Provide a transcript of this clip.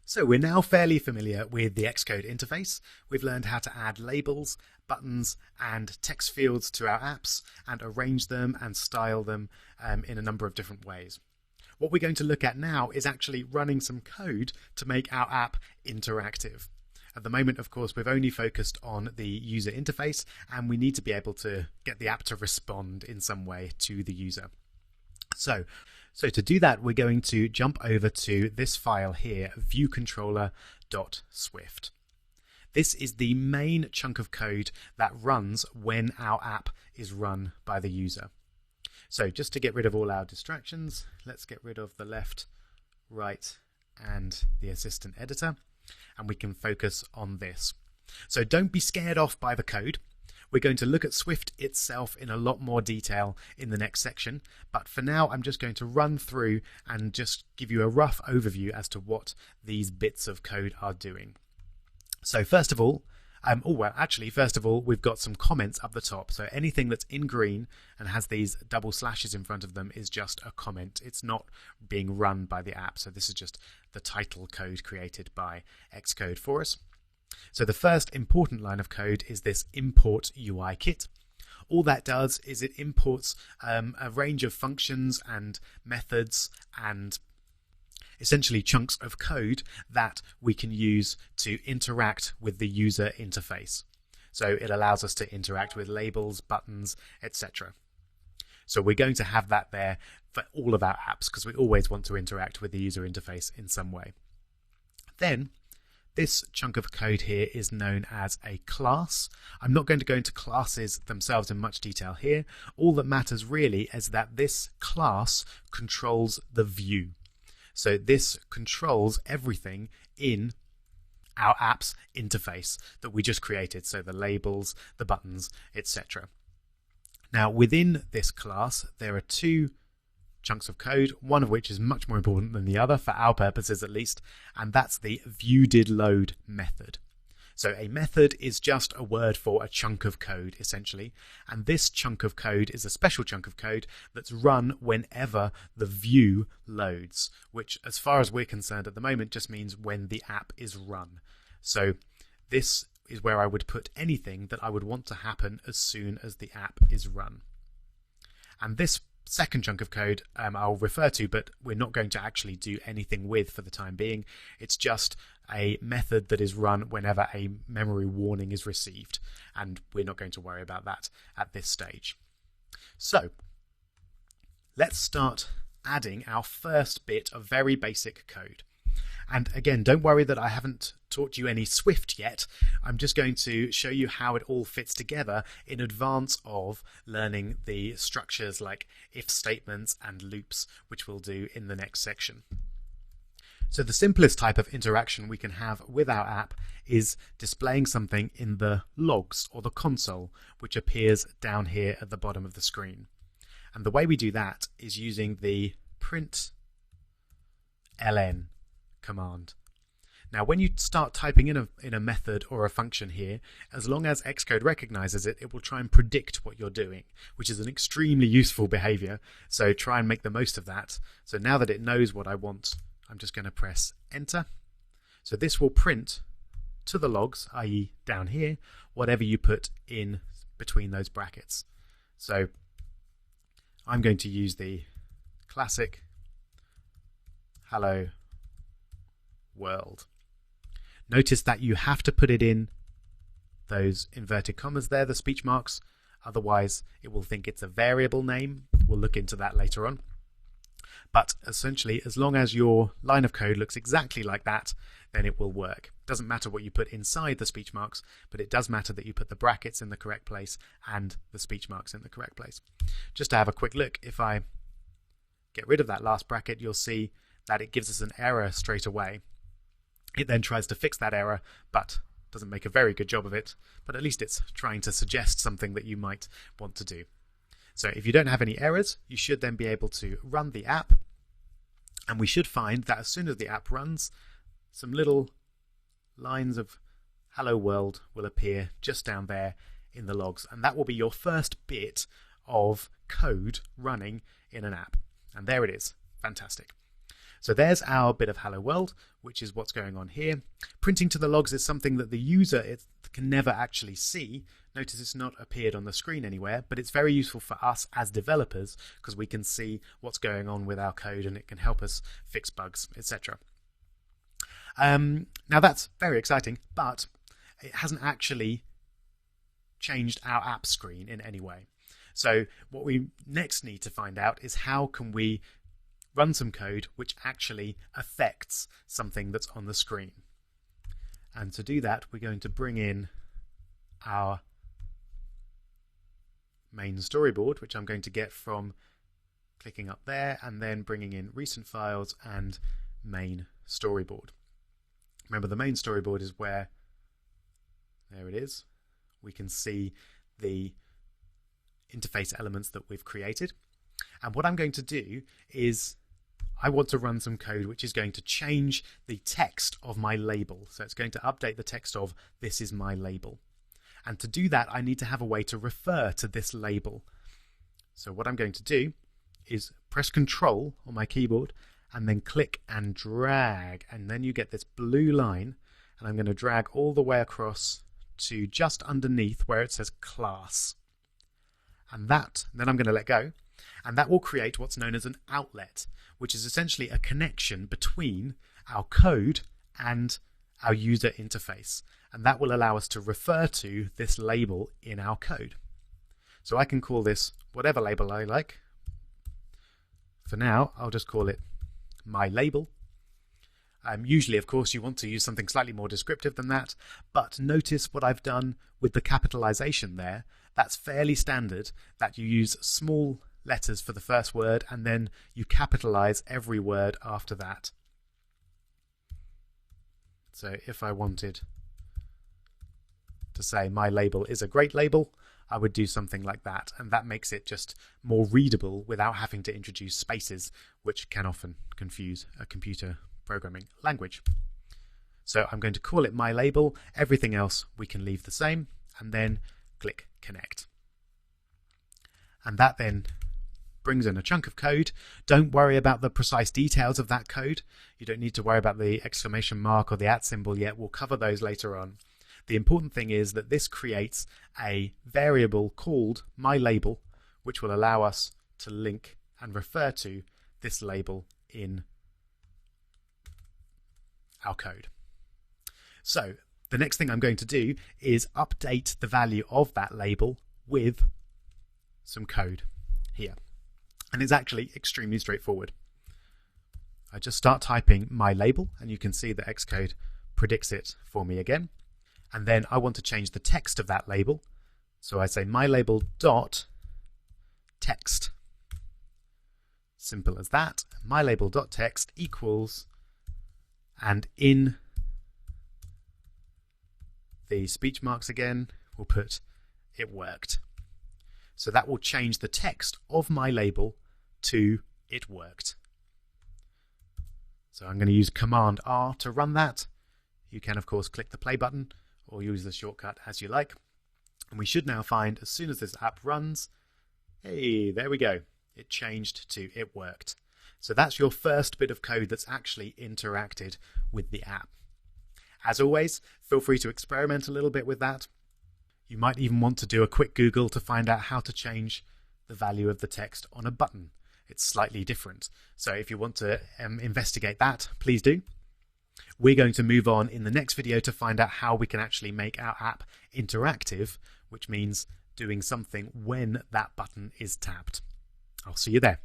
So we're now fairly familiar with the Xcode interface. We've learned how to add labels, buttons and text fields to our apps and arrange them and style them in a number of different ways. What we're going to look at now is actually running some code to make our app interactive. At the moment, of course, we've only focused on the user interface and we need to be able to get the app to respond in some way to the user. So to do that, we're going to jump over to this file here, viewcontroller.swift. This is the main chunk of code that runs when our app is run by the user. So just to get rid of all our distractions, let's get rid of the left, right, and the assistant editor, and we can focus on this. So don't be scared off by the code. We're going to look at Swift itself in a lot more detail in the next section, but for now I'm just going to run through and just give you a rough overview as to what these bits of code are doing. So first of all, we've got some comments up the top. So anything that's in green and has these double slashes in front of them is just a comment. It's not being run by the app. So this is just the title code created by Xcode for us. So the first important line of code is this import UI kit. All that does is it imports a range of functions and methods and essentially chunks of code that we can use to interact with the user interface. So it allows us to interact with labels, buttons, etc. So we're going to have that there for all of our apps because we always want to interact with the user interface in some way. Then this chunk of code here is known as a class. I'm not going to go into classes themselves in much detail here. All that matters really is that this class controls the view. So this controls everything in our app's interface that we just created. So the labels, the buttons, etc. Now within this class, there are two chunks of code, one of which is much more important than the other for our purposes at least, and that's the viewDidLoad method. So a method is just a word for a chunk of code essentially, and this chunk of code is a special chunk of code that's run whenever the view loads, which as far as we're concerned at the moment just means when the app is run. So this is where I would put anything that I would want to happen as soon as the app is run. And this second chunk of code I'll refer to, but we're not going to actually do anything with for the time being. It's just a method that is run whenever a memory warning is received, and we're not going to worry about that at this stage. So let's start adding our first bit of very basic code. And again, don't worry that I haven't taught you any Swift yet. I'm just going to show you how it all fits together in advance of learning the structures like if statements and loops, which we'll do in the next section. So the simplest type of interaction we can have with our app is displaying something in the logs or the console, which appears down here at the bottom of the screen. And the way we do that is using the println command. Now when you start typing in a method or a function here, as long as Xcode recognizes it, it will try and predict what you're doing, which is an extremely useful behavior. So try and make the most of that. So now that it knows what I want, I'm just going to press enter. So this will print to the logs, i.e. down here, whatever you put in between those brackets. So I'm going to use the classic hello world. Notice that you have to put it in those inverted commas there, the speech marks, otherwise it will think it's a variable name. We'll look into that later on. But essentially, as long as your line of code looks exactly like that, then it will work. Doesn't matter what you put inside the speech marks, but it does matter that you put the brackets in the correct place and the speech marks in the correct place. Just to have a quick look, if I get rid of that last bracket, you'll see that it gives us an error straight away. It then tries to fix that error, but doesn't make a very good job of it, but at least it's trying to suggest something that you might want to do. So if you don't have any errors, you should then be able to run the app, and we should find that as soon as the app runs, some little lines of hello world will appear just down there in the logs, and that will be your first bit of code running in an app. And there it is. Fantastic. So there's our bit of Hello World, which is what's going on here. Printing to the logs is something that the user can never actually see. Notice it's not appeared on the screen anywhere, but it's very useful for us as developers because we can see what's going on with our code and it can help us fix bugs, etc. Now that's very exciting, but it hasn't actually changed our app screen in any way. So what we next need to find out is how can we run some code which actually affects something that's on the screen. And to do that, we're going to bring in our main storyboard, which I'm going to get from clicking up there and then bringing in recent files and main storyboard. Remember, the main storyboard is where, there it is, we can see the interface elements that we've created. And what I'm going to do is I want to run some code which is going to change the text of my label. So it's going to update the text of "this is my label." And to do that, I need to have a way to refer to this label. So what I'm going to do is press Control on my keyboard and then click and drag. And then you get this blue line. And I'm going to drag all the way across to just underneath where it says class. And then I'm going to let go. And that will create what's known as an outlet, which is essentially a connection between our code and our user interface. And that will allow us to refer to this label in our code. So I can call this whatever label I like. For now, I'll just call it my label. Usually, of course, you want to use something slightly more descriptive than that, but notice what I've done with the capitalization there. That's fairly standard, that you use small letters for the first word and then you capitalize every word after that. So if I wanted to say my label is a great label, I would do something like that, and that makes it just more readable without having to introduce spaces, which can often confuse a computer programming language. So I'm going to call it my label. Everything else we can leave the same, and then click connect. And that then brings in a chunk of code. Don't worry about the precise details of that code. You don't need to worry about the exclamation mark or the @ symbol yet. We'll cover those later on. The important thing is that this creates a variable called myLabel, which will allow us to link and refer to this label in our code. So the next thing I'm going to do is update the value of that label with some code here. And it's actually extremely straightforward. I just start typing myLabel, and you can see that Xcode predicts it for me again. And then I want to change the text of that label. So I say myLabel dot text. Simple as that. myLabel dot text equals, and in the speech marks again, we'll put it worked. So that will change the text of my label to it worked. So I'm going to use Command R to run that. You can, of course, click the play button or use the shortcut as you like. And we should now find, as soon as this app runs, hey, there we go. It changed to it worked. So that's your first bit of code that's actually interacted with the app. As always, feel free to experiment a little bit with that. You might even want to do a quick Google to find out how to change the value of the text on a button. It's slightly different. So if you want to investigate that, please do. We're going to move on in the next video to find out how we can actually make our app interactive, which means doing something when that button is tapped. I'll see you there.